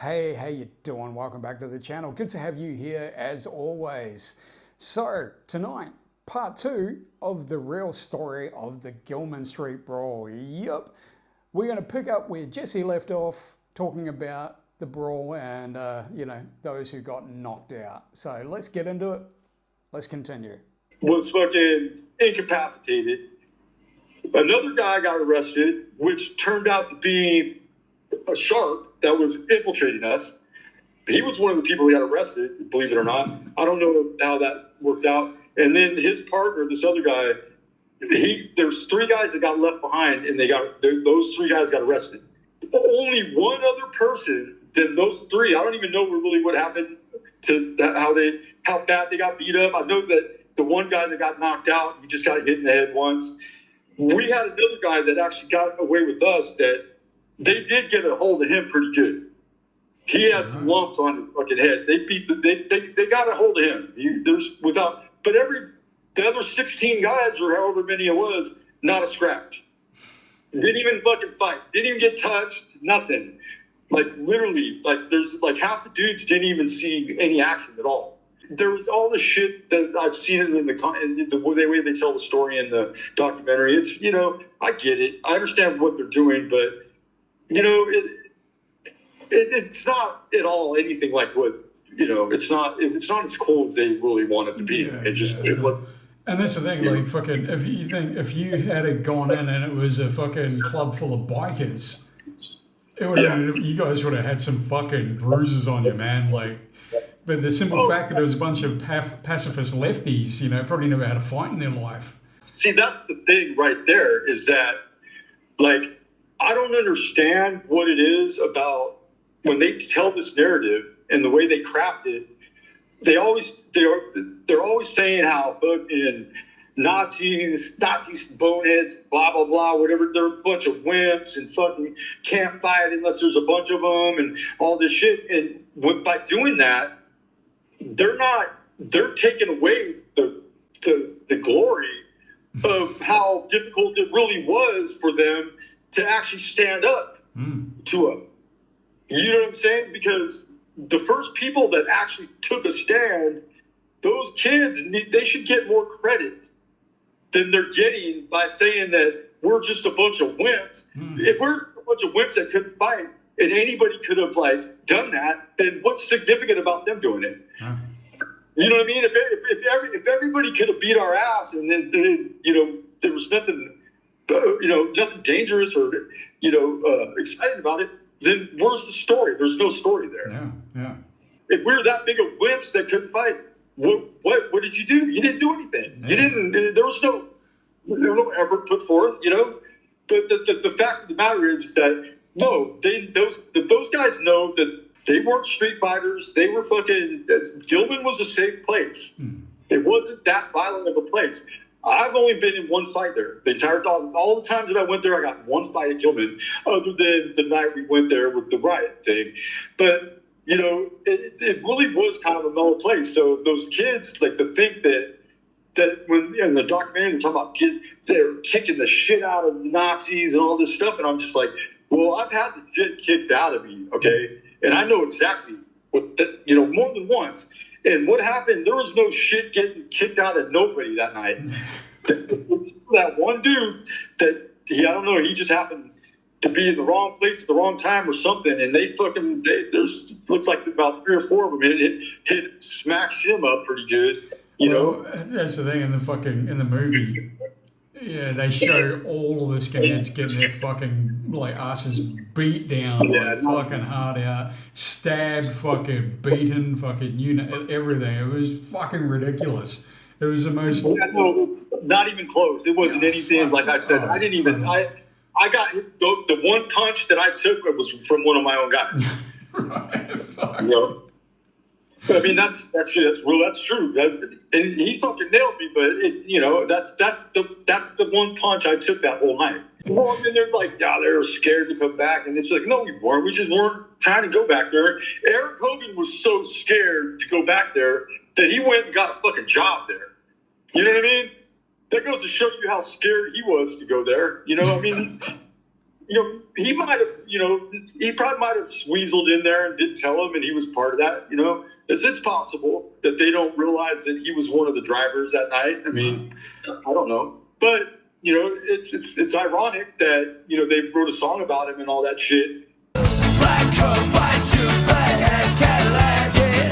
Hey, how you doing? Welcome back to the channel. Good to have you here as always. So tonight, part two of the real story of the Gilman Street Brawl. Yup, we're going to pick up where Jesse left off, talking about the brawl and those who got knocked out. So let's get into it. Let's continue. Was fucking incapacitated. Another guy got arrested, which turned out to be a shark that was infiltrating us. He was one of the people who got arrested, believe it or not. I don't know how that worked out. And then his partner, this other guy, there's three guys that got left behind, and those three guys got arrested. Only one other person than those three. I don't even know really what happened to how bad they got beat up. I know that the one guy that got knocked out, he just got hit in the head once. We had another guy that actually got away with us that they did get a hold of him pretty good. He had some lumps on his fucking head. They got a hold of him. But the other 16 guys or however many it was, not a scratch. Didn't even fucking fight. Didn't even get touched. Nothing. Like literally, there's half the dudes didn't even see any action at all. There was all the shit that I've seen in the way they tell the story in the documentary. It's, I get it. I understand what they're doing, but it's not at all anything like what, it's not as cool as they really want it to be. It was. And that's the thing, if you had gone in and it was a fucking club full of bikers, you guys would have had some fucking bruises on you, man. But the simple fact that there was a bunch of pacifist lefties, probably never had a fight in their life. See, that's the thing right there, is that, I don't understand what it is about when they tell this narrative and the way they craft it. They're always saying how fucking Nazis, boneheads, blah blah blah, whatever. They're a bunch of wimps and fucking can't fight unless there's a bunch of them and all this shit. And by doing that, they're taking away the glory of how difficult it really was for them to actually stand up to us. You know what I'm saying? Because the first people that actually took a stand, those kids, they should get more credit than they're getting by saying that we're just a bunch of wimps. If we're a bunch of wimps that couldn't fight and anybody could have done that, then what's significant about them doing it? You know what I mean? If everybody could have beat our ass and then there was nothing, nothing dangerous or exciting about it, then where's the story? There's no story there. Yeah. If we're that big of wimps that couldn't fight, what did you do? You didn't do anything. Yeah. You didn't. There was no effort put forth. But the fact of the matter is that no, those guys know that they weren't street fighters. They were fucking. Gilman was a safe place. It wasn't that violent of a place. I've only been in one fight there. The entire time, all the times that I went there, I got one fight at Gilman, other than the night we went there with the riot thing. But, it really was kind of a mellow place. So those kids, to think that when in the documentary, they're talking about kids, they're kicking the shit out of Nazis and all this stuff. And I'm just like, well, I've had the shit kicked out of me, okay? And I know exactly what, more than once. And what happened, there was no shit getting kicked out of nobody that night. That one dude I don't know, he just happened to be in the wrong place at the wrong time or something. And there's looks like about 3 or 4 of them smashed him up pretty good, That's the thing in the movie. Yeah, they show all of the skinheads getting their fucking asses beat down, fucking hard out, stabbed, fucking beaten, fucking everything. It was fucking ridiculous. It was the most. Not even close. It wasn't anything like I said. I didn't even. I got the one punch that I took was from one of my own guys. Right. Fuck. I mean, that's real. That's true. And he fucking nailed me. But that's the one punch I took that whole night. Well, and they're like, yeah, they're scared to come back, and it's like, no, we weren't. We just weren't trying to go back there. Eric Hogan was so scared to go back there that he went and got a fucking job there. You know what I mean? That goes to show you how scared he was to go there. I mean. he might have, he probably might have weaseled in there and didn't tell him, and he was part of that. It's possible that they don't realize that he was one of the drivers that night. I mean, I don't know, but it's ironic that they wrote a song about him and all that shit. Black coat, white shoes, black hat, Cadillac, yeah.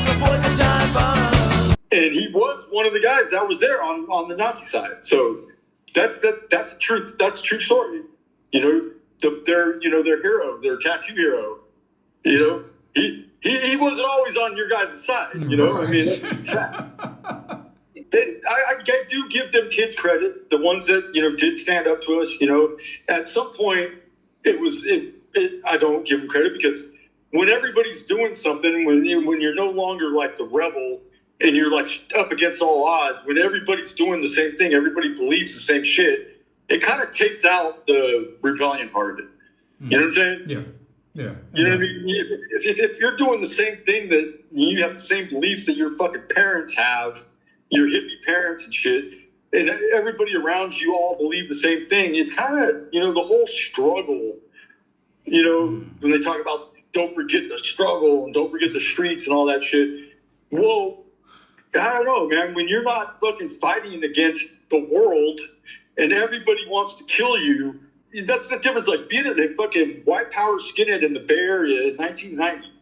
The boys are time bomb. And he was one of the guys that was there on the Nazi side. So that's truth. That's a true story. Their hero, their tattoo hero. He wasn't always on your guys' side. I mean, I do give them kids credit. The ones that did stand up to us. At some point, I don't give them credit, because when everybody's doing something, when you're no longer like the rebel and you're like up against all odds, when everybody's doing the same thing, everybody believes the same shit, it kind of takes out the rebellion part of it. You know what I'm saying? Yeah. Yeah. You know what I mean? If you're doing the same thing, that you have the same beliefs that your fucking parents have, your hippie parents and shit, and everybody around you all believe the same thing, it's kind of, the whole struggle, when they talk about don't forget the struggle and don't forget the streets and all that shit. Well, I don't know, man. When you're not fucking fighting against the world and everybody wants to kill you, that's the difference. Like being a fucking white power skinhead in the Bay Area in 1990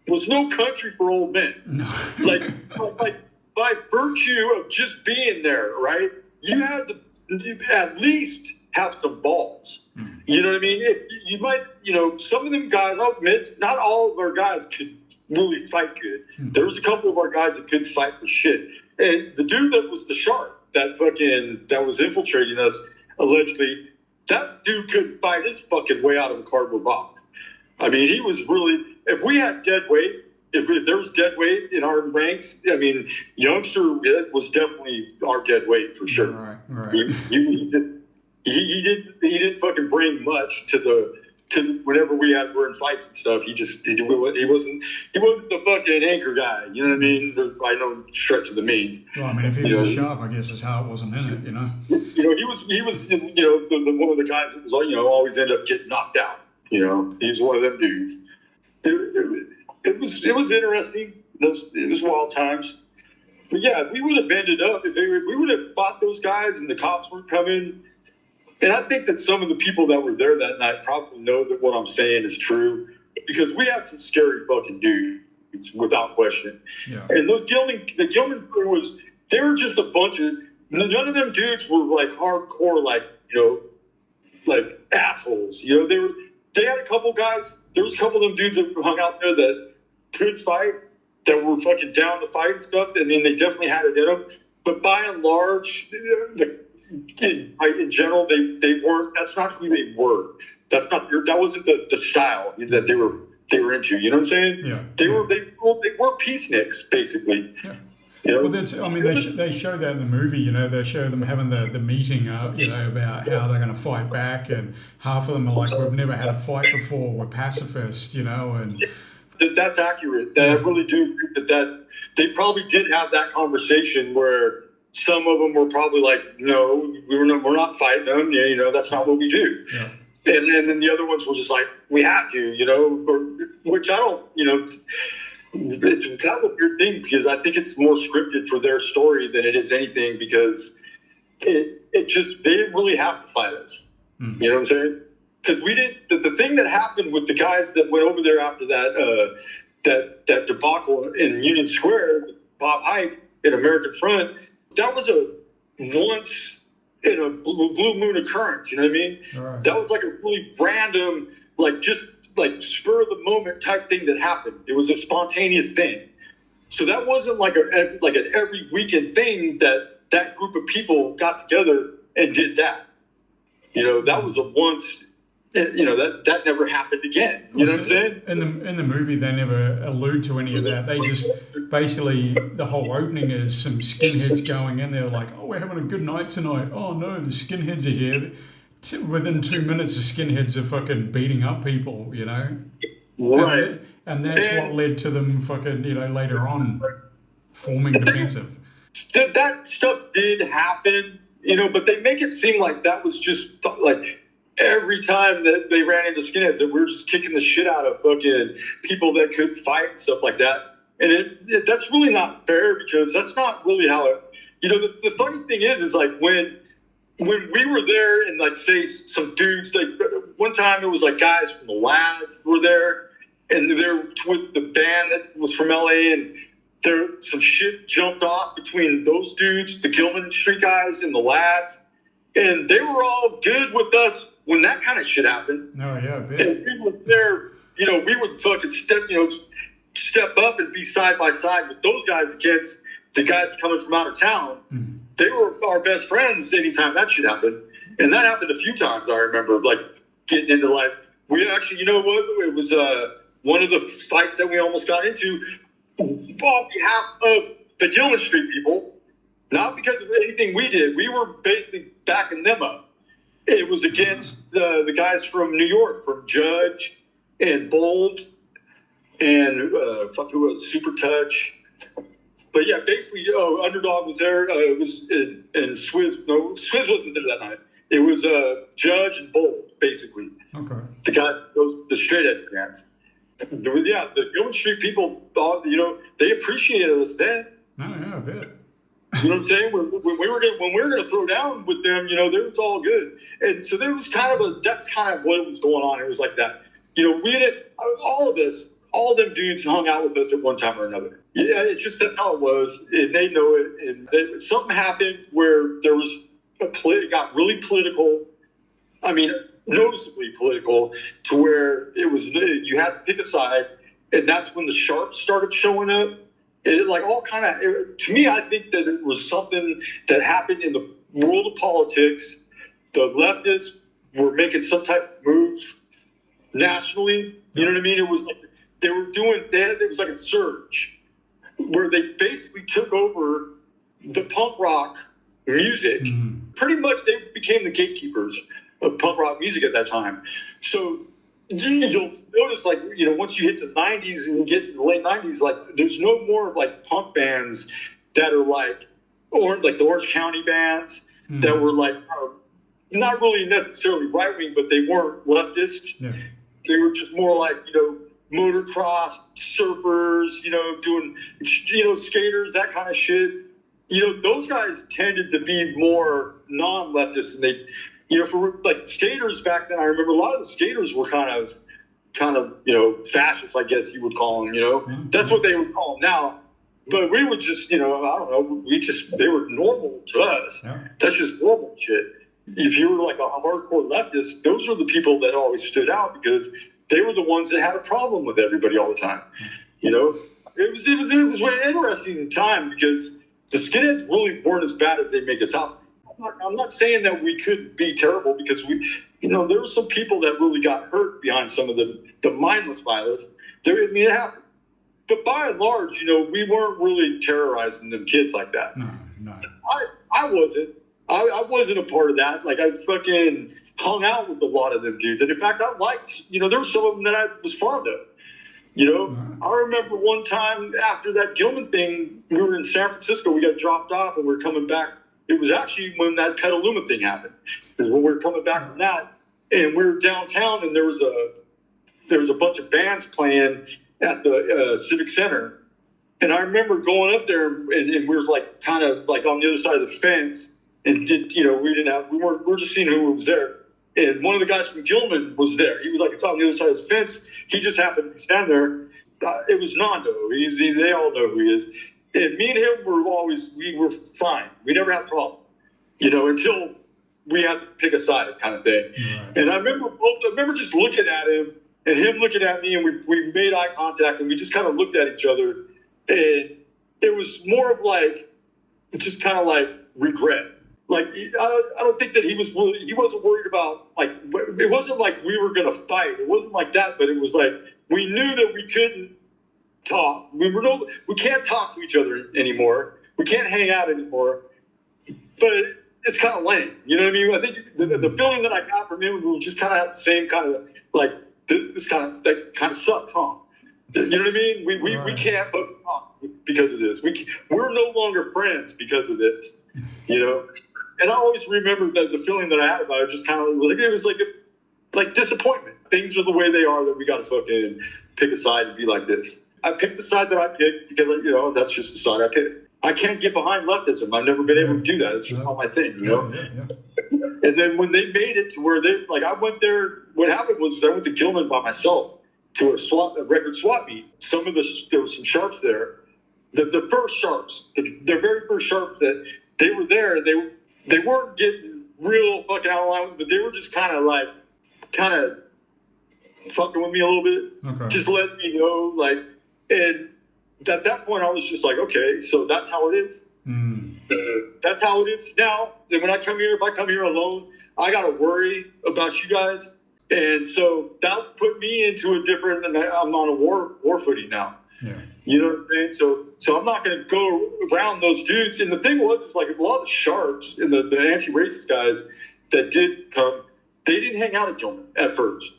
was no country for old men. No. like by virtue of just being there, right? You had to at least have some balls. You know what I mean? You might, some of them guys, I'll admit, not all of our guys could really fight good. There was a couple of our guys that couldn't fight for shit. And the dude that was the shark that was infiltrating us, allegedly, that dude couldn't fight his fucking way out of a cardboard box. I mean, he was really, if we had dead weight, if there was dead weight in our ranks, I mean, Youngster was definitely our dead weight for sure. Right. He didn't fucking bring much to whenever were in fights and stuff. He wasn't the fucking anchor guy. You know what I mean? By no stretch of the means. Well, I mean, if he was a sharp, I guess is how it wasn't in it. He was the one of the guys that was always end up getting knocked out. He was one of them dudes. It was interesting. It was wild times. But yeah, we would have ended up if we would have fought those guys and the cops weren't coming. And I think that some of the people that were there that night probably know that what I'm saying is true, because we had some scary fucking dudes, without question. Yeah. And the Gilman crew they were just a bunch of, none of them dudes were like hardcore, like assholes. They had a couple guys, there was a couple of them dudes that hung out there that could fight, that were fucking down to fight and stuff. I mean, they definitely had it in them. But by and large, in general, they weren't. That's not who they were. That wasn't the style that they were into. You know what I'm saying? Yeah. They were peaceniks basically. Yeah. Well, they show that in the movie. They show them having the meeting up. About how they're going to fight back, and half of them are like, "We've never had a fight before. We're pacifists," and. That's accurate. I really do think that they probably did have that conversation where some of them were probably like, no, we're not fighting them. Yeah, that's not what we do. Yeah. And then the other ones were just like, we have to, which I don't, it's kind of a weird thing, because I think it's more scripted for their story than it is anything, because they didn't really have to fight us. Mm-hmm. You know what I'm saying? Because we didn't. The thing that happened with the guys that went over there after that debacle in Union Square, Bob Hike in American Front, that was a once in a blue moon occurrence. You know what I mean? Right. That was like a really random, just spur of the moment type thing that happened. It was a spontaneous thing. So that wasn't like an every weekend thing that group of people got together and did that. That was a once. That never happened again. You know what I'm saying? In the movie, they never allude to any of that. They just basically, the whole opening is some skinheads going in there like, oh, we're having a good night tonight. Oh no, the skinheads are here. Within 2 minutes, the skinheads are fucking beating up people. Right. And that's what led to them fucking later on forming defensive. That stuff did happen, but they make it seem like that was just like. every time that they ran into skinheads, that we were just kicking the shit out of fucking people that could fight and stuff like that. And that's really not fair, because that's not really how it. The funny thing is like when we were there, and like say some dudes, like one time it was like guys from the Lads were there, and they're with the band that was from LA, and some shit jumped off between those dudes, the Gilman Street guys and the Lads, and they were all good with us when that kind of shit happened. Oh yeah, and we were there, we would fucking step up and be side by side with those guys against the guys coming from out of town. Mm-hmm. They were our best friends anytime that shit happened. And that happened a few times, I remember, like, getting into, like, we actually, it was one of the fights that we almost got into on behalf of the Gilman Street people, not because of anything we did. We were basically backing them up. It was against the guys from New York, from Judge and Bold and who was Super Touch. But yeah, basically, Underdog was there. It was and Swizz. No, Swizz wasn't there that night. It was Judge and Bold, basically. Okay. The straight edge bands. Yeah, the Gilman Street people thought, they appreciated us then. Oh yeah, I bet. You know what I'm saying? When we were gonna throw down with them, it's all good. And so there was that's kind of what was going on. It was like that. We didn't. All of them dudes hung out with us at one time or another. Yeah, it's just that's how it was, and they know it. And something happened where there was it got really political. I mean, noticeably political, to where it was you had to pick a side, and that's when the sharps started showing up. To me, I think that it was something that happened in the world of politics. The leftists were making some type of move nationally. You know what I mean? It was like it was like a surge where they basically took over the punk rock music. Mm-hmm. Pretty much they became the gatekeepers of punk rock music at that time. So you'll notice, like, once you hit the 90s and you get the late 90s, like, there's no more like punk bands that are like the Orange County bands that were like not really necessarily right wing, but they weren't leftist. Yeah. They were just more like, motocross, surfers, doing, skaters, that kind of shit. Those guys tended to be more non-leftist, and they, for like skaters back then, I remember a lot of the skaters were kind of, fascist, I guess you would call them, Mm-hmm. That's what they would call them now. But we would just, I don't know, they were normal to us. Yeah. That's just normal shit. If you were like a hardcore leftist, those were the people that always stood out, because they were the ones that had a problem with everybody all the time. It was an interesting time, because the skinheads really weren't as bad as they make us out. I'm not saying that we could be terrible, because there were some people that really got hurt behind some of the mindless violence. It happened. But by and large, we weren't really terrorizing them kids like that. No. I wasn't. I wasn't a part of that. Like, I fucking hung out with a lot of them dudes. And in fact, I liked, there were some of them that I was fond of. I remember one time after that Gilman thing, we were in San Francisco, we got dropped off and we were coming back. It was actually when that Petaluma thing happened. Because when we were coming back from that, and we were downtown, and there was a bunch of bands playing at the Civic Center. And I remember going up there, and we were like kind of like on the other side of the fence. And we were just seeing who was there. And one of the guys from Gilman was there. He was like, it's on the other side of the fence. He just happened to stand there. It was Nando. They all know who he is. And me and him we were fine. We never had a problem, until we had to pick a side kind of thing. Right. And I remember just looking at him and him looking at me, and we made eye contact, and we just kind of looked at each other. And it was more of like, just kind of like regret. Like, I don't think that he wasn't worried about, like, it wasn't like we were going to fight. It wasn't like that, but it was like, we knew that we couldn't talk. We can't talk to each other anymore. We can't hang out anymore. But it's kind of lame. You know what I mean? I think the feeling that I got from him, we just kind of had the same kind of, like, this kind of sucked, huh? You know what I mean? We can't talk because of this. We're no longer friends because of this, And I always remember the feeling that I had about it. Just kind of like, it was like like disappointment. Things are the way they are that we got to fucking pick a side and be like this. I picked the side that I picked because, you know, that's just the side I picked. I can't get behind leftism. I've never been able to do that. It's just not my thing, you know? And then when they made it to where they, like, I went there, what happened was I went to Gilman by myself to a record swap meet. There were some sharps there. The first sharps, the very first sharps that they were there, they weren't getting real fucking out of line, but they were just kind of fucking with me a little bit. Just letting me know, like, and at that point I was just like, okay, so that's how it is. That's how it is now. Then when I come here, if I come here alone, I got to worry about you guys. And so that put me into a different, and I'm on a war footing now. Yeah. You know what I'm saying? So I'm not going to go around those dudes. And the thing was, is like a lot of sharps and the anti-racist guys that did come, they didn't hang out at Gilman at first.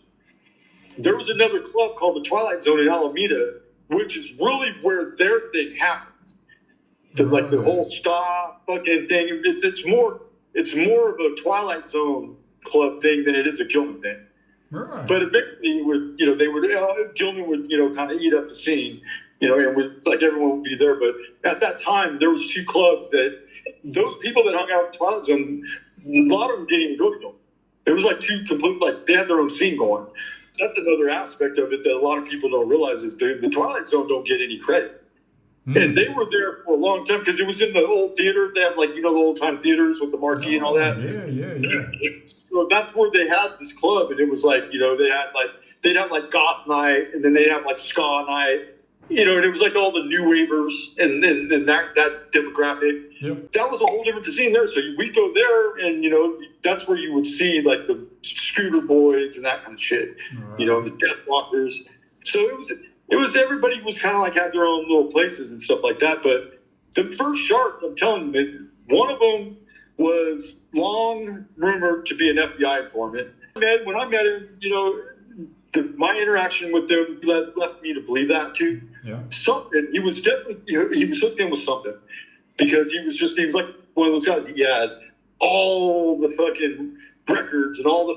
There was another club called the Twilight Zone in Alameda, which is really where their thing happens. Like the whole ska fucking thing. It's more of a Twilight Zone club thing than it is a Gilman thing. Right. But eventually, Gilman would, kind of eat up the scene, and like everyone would be there. But at that time, there was two clubs that those people that hung out in Twilight Zone, a lot of them didn't even go to Gilman. It was like two complete, like they had their own scene going. That's another aspect of it that a lot of people don't realize is the Twilight Zone don't get any credit. And they were there for a long time because it was in the old theater. They have the old time theaters with the marquee and all that. Yeah. So that's where they had this club, and it was like, they'd have goth night, and then they'd have ska night, and it was like all the new wavers and that demographic. Yep. That was a whole different scene there. So we'd go there, and that's where you would see like the scooter boys and that kind of shit. Right. The death walkers. So it was everybody was kind of like had their own little places and stuff like that. But the first sharks, I'm telling you, one of them was long rumored to be an FBI informant. When I met him, my interaction with them left me to believe that too. Yeah. Something, he was definitely, he was hooked in with something because he was like one of those guys. He had all the fucking records and all the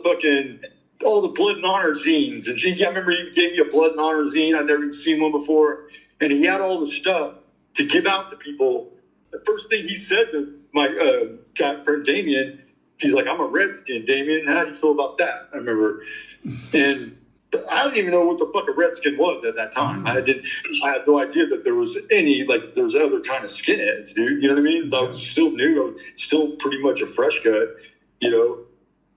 blood and honor zines. And I remember he gave me a blood and honor zine. I'd never even seen one before. And he had all the stuff to give out to people. The first thing he said to my guy friend Damien, he's like, "I'm a Redskin, Damien. How do you feel about that?" I remember. And I didn't even know what the fuck a Redskin was at that time. I had no idea that there was there's other kind of skinheads, dude. You know what I mean? I was still new. I was still pretty much a fresh cut,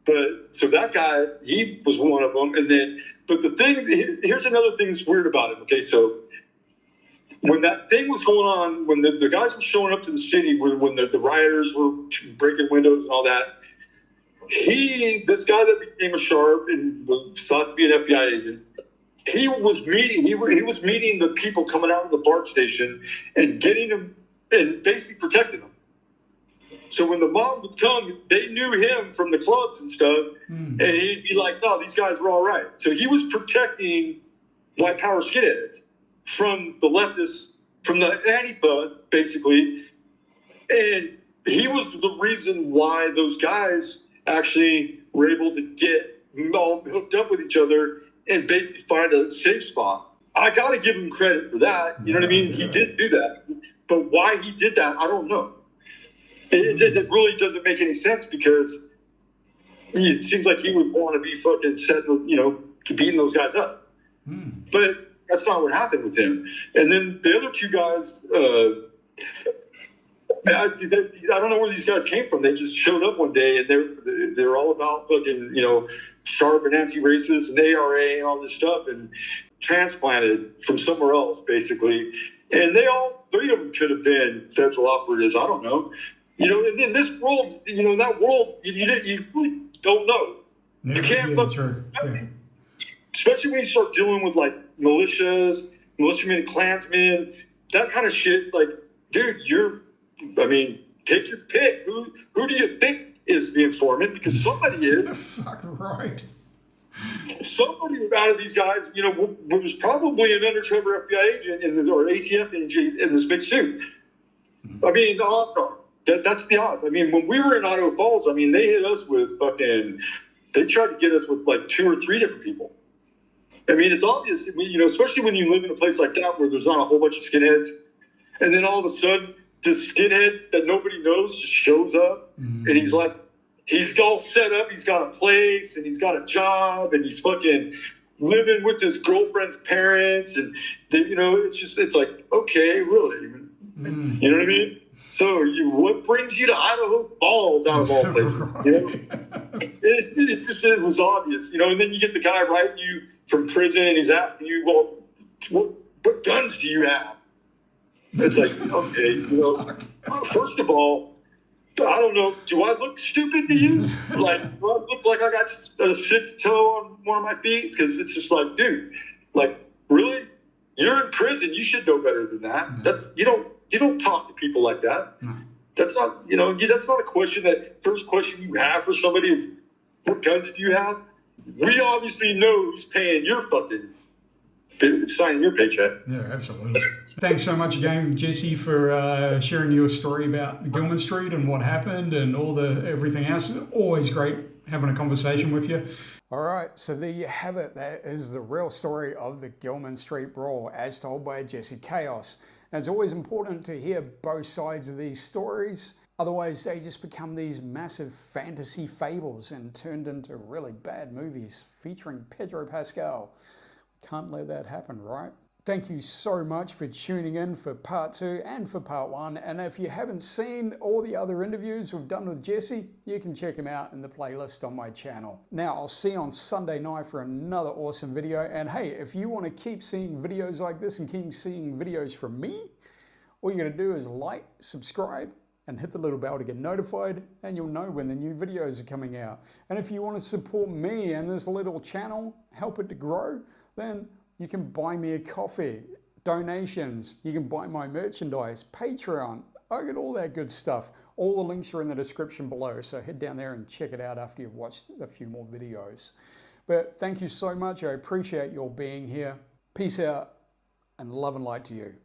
But so that guy, he was one of them. And then, but here's another thing that's weird about him. Okay, so when that thing was going on, when the guys were showing up to the city, when the rioters were breaking windows and all that, this guy that became a sharp and was thought to be an FBI agent, he was meeting the people coming out of the BART station and getting them and basically protecting them. So when the mob would come, they knew him from the clubs and stuff, and he'd be like, "No, these guys were all right." So he was protecting white power skinheads from the leftists, from the Antifa, basically. And he was the reason why those guys actually were able to get all hooked up with each other and basically find a safe spot. I got to give him credit for that. You know what I mean? He did do that. But why he did that, I don't know. It really doesn't make any sense because it seems like he would want to be fucking beating those guys up. But that's not what happened with him. And then the other two guys, I don't know where these guys came from. They just showed up one day and they're all about fucking, sharp and anti-racist and ARA and all this stuff and transplanted from somewhere else, basically. And all three of them could have been federal operatives. I don't know. And in this world, in that world, you really don't know. You can't look, especially when you start dealing with like militiamen, Klansmen, that kind of shit. Like, dude, take your pick. Who do you think is the informant? Because somebody is. Fucking right. Somebody out of these guys, was probably an undercover FBI agent or ATF agent in this big suit. The odds are. That's the odds. When we were in Idaho Falls, they hit us with fucking they tried to get us with like 2 or 3 different people. I mean, it's obvious, especially when you live in a place like that where there's not a whole bunch of skinheads, and then all of a sudden, this skinhead that nobody knows just shows up, and he's all set up, he's got a place, and he's got a job, and he's fucking living with his girlfriend's parents, and it's like, okay, really, you know what I mean? So what brings you to Idaho Falls out of all places? It was obvious, and then you get the guy writing you from prison, and he's asking you, well, what guns do you have? It's like, okay, first of all, I don't know, do I look stupid to you? Like, do I look like I got a 6th toe on one of my feet? Because it's just like, dude, like, really? You're in prison. You should know better than that. You don't talk to people like that. That's not, that's not a question first question you have for somebody is, what guns do you have? We obviously know who's paying your fucking, signing your paycheck. Yeah, absolutely. Thanks so much again, Jesse, for sharing your story about the Gilman Street and what happened and everything else. It's always great having a conversation with you. All right, so there you have it. That is the real story of the Gilman Street Brawl as told by Jesse Chaos. And it's always important to hear both sides of these stories. Otherwise, they just become these massive fantasy fables and turned into really bad movies featuring Pedro Pascal. Can't let that happen, right? Thank you so much for tuning in for part 2 and for part 1. And if you haven't seen all the other interviews we've done with Jesse, you can check them out in the playlist on my channel. Now, I'll see you on Sunday night for another awesome video. And hey, if you want to keep seeing videos like this and keep seeing videos from me, all you got to do is like, subscribe, and hit the little bell to get notified, and you'll know when the new videos are coming out. And if you want to support me and this little channel, help it to grow, then you can buy me a coffee, donations, you can buy my merchandise, Patreon, I got all that good stuff. All the links are in the description below, so head down there and check it out after you've watched a few more videos. But thank you so much, I appreciate your being here. Peace out, and love and light to you.